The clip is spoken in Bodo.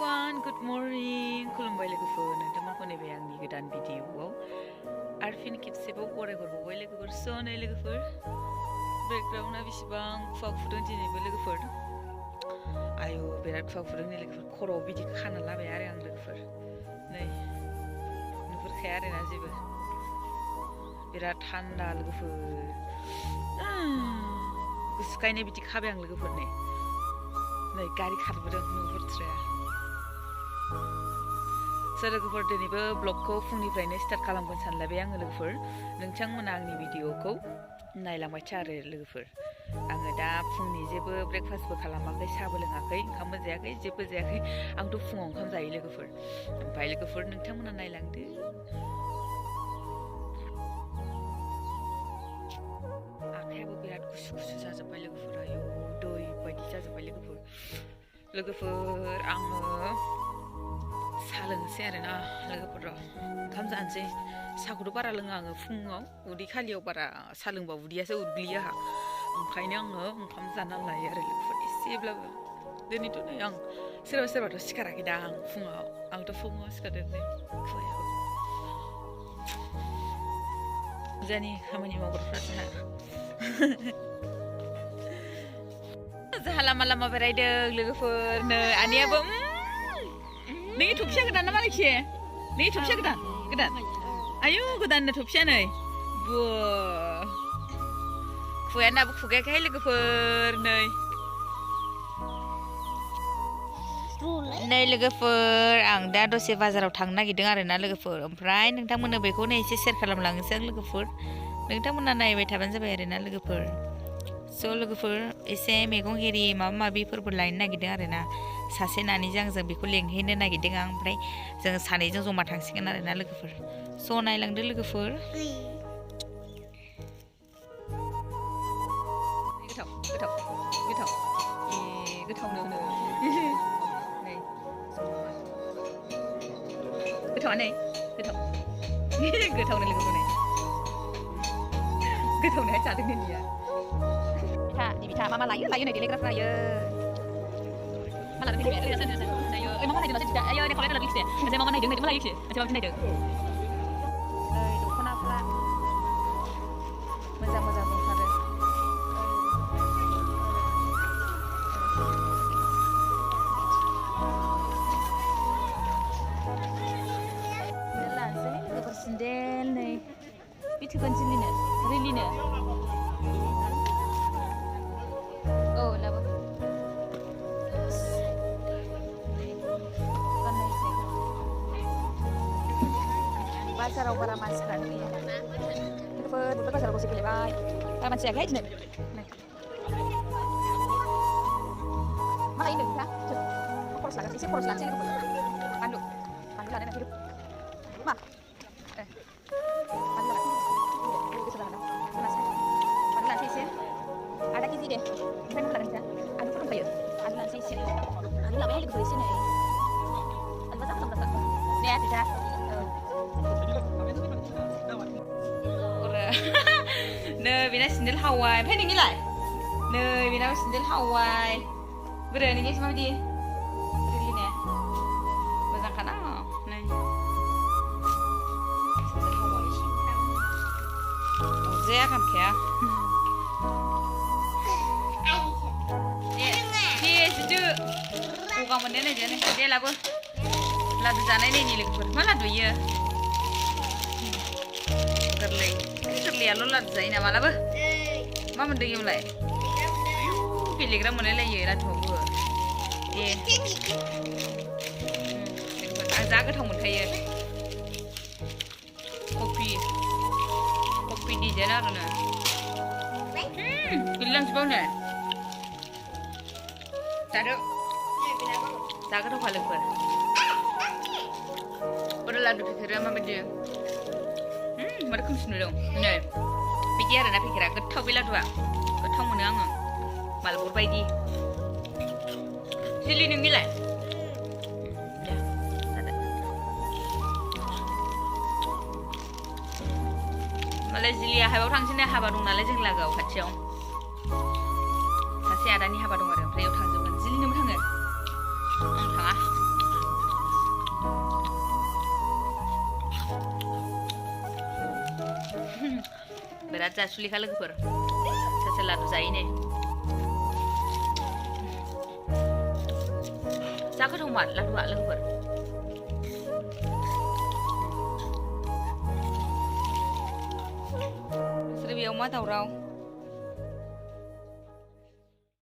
everyone, good morning. खुलुमबाय लोगोफोर नोंथांमोनखौ नैबे आंनि गोदान भिडिअआव आरो फिन खेबसेबाव बरायहरबावबाय लोगोफोर नै लोगोफोर बेकग्राउन्डआ बेसेबां खुवा खुदों दिनैबो लोगोफोर आयु बिराद खुवा खुदों नै लोगोफोर खर'आव बिदि खाना लाबाय आरो आं लोगोफोर नै नुहुरखाया आरोना जेबो बिराद थान्दा लोगोफोर गुसुखायनो बिदि खाबाय आं लोगोफोर नै गारि खारबोदों नुहुरथ्राया लोगोफोर दिनैबो ब्लगखौ फुंनिफ्रायनो स्टार्ट खालामगोन सानलायबाय आङो लोगोफोर नोंथांमोना आंनि भिडिअखौ नायलांबाय था आरो लोगोफोर आङो दा फुंनि जेबो ब्रेकफास्टबो खालामाखै साहाबो लोङाखै ओंखामबो जायाखै जेबो जायाखै आंथ' फुङाव ओंखाम जायो लोगोफोर ओमफ्राय लोगोफोर नोंथांमोना नायलांदो आखायाबो बिराद गुसु गुसु जाजोब्बाय लोगोफोर आयु दै बायदि जाजोब्बाय लोगोफोर आङो साहा लोंनोसै आरोना लोगोफोर ओंखाम जानोसै साहाखौथ' बारा लोङा आङो फुङाव उदै खालियाव बारा साहा लोंबा उदैयासो उदग्लियो आंहा ओंखायनो आङो ओंखाम जाना लायो आरो लोगोफोर एसेब्लाबो दिनैथ' नै आं सोरबाथ' सिखाराखै दा आं फुङाव आंथ' फुङाव सिखारदों नै खुवायाबो जोंनि खामानि मावग्राफ्रा जोंहा लामा लामा बेरायदों लोगोफोर नै आनैयाबो नोंनि थफिया गोदान ना मालायखि नोंनि थफिया गोदान आयु गोदाननो थफिया नै खुगायानो दाबो खुगायाखै लोगोफोर नै लोगोफोर आं दा दसे बाजाराव थांनो नागिरदों आरोना लोगोफोर ओमफ्राय नोंथांमोननो बेखौनो एसे शेयार खालामलांनोसै आं लोगोफोर नोंथांमोना नायबाय थाबानो जाबाय आरोना लोगोफोर लोगोफोर एसे मैगं एरि माबा माबिफोरबो लायनो नागिरदों आरोना सासे नानिजों आंजों बेखौ लेंहैनो नागिरदों आं ओमफ्राय जों सानैजों जमा थांसिगोन आरोना लोगोफोर नायलांदो लोगोफोर गोथावनो होनो गोथावआनो गोथावनो लोगोफोर गोथावनो जादों नैया बिथा मा लायो नै देलायग्राफ्रा आयो मा लादों नैबे आयो मा नायदों नोंसोर आयो नै खलाय लादों लोगोसे ओमफ्राय मा नायदों मा लायो ओमफ्राय मा नायदों नै दख'नाफ्रा मोजां दंथारो लानोसै लोगोफोर सेन्देल नै बे थोगोन रिलिनो बाजाराव बारा मानसिफ्रानो गैया लोगोफोर बाजाराव दसे गेलेबाय बारा मानसि जायाखै दिनै मा लायो नोंथा खरस लानोसै एसे खरस लानोसै लोगोफोर बानलु लानो नागिरदों मा बानलु गोसो जागोन बानलु लानोसै एसे आधा केजि दे ओमफ्राय मा लागोन नोंथा आलुफोर दंखायो आलु लानोसै एसे आलु लाबाय लोगोफोर एसे नै आलुआ जा मोजां ने बिथा नै बेना सेन्देल हावाय ओमफ्राय नोंनिलाय नै बेनाबो सेन्देल हावाय बोरै नोंनियासो माबायदि रिलिने मोजांखाना नै सेन्देल हावाय अरजाया खामखाया दे जिदो गगा मोननाया नायदो नै दे लाबो लादु जानाय नायनि लोगोफोर मा लादु इयो गोरलैयाल' लादु जायोना मालाबो मा मोनदों इयावलाय गेलेग्रा मोनलायलायो लादुआवबो दे आं जा गोथाव मोनखायो कफि डिजाइन आरोना गैलांजोबाव नै जादो जा गोथावखा लोगोफोर लादु पेकेरा माबायदि मा रोखोमसो नुदों नै बिदि आरोना पेकेरा गोथाव बे लादुआ गोथाव मोनो आङो मालबर बायदि जिलि नोंनिलाय मालाय जिलिया हाबायाव थांसै नै हाबा दं नालाय जों लागोआव खाथियाव सासे आदानि हाबा दं आरो ओमफ्राय बेयाव थांजोबगोन जिलिनोबो थाङो आं थाङा बिराद जासुलिखा लोगोफोर सोर सोर लादु जायो ने जा गोथावमार लादुआ लोगोफोर नोंसोरो बेयाव मा दावराव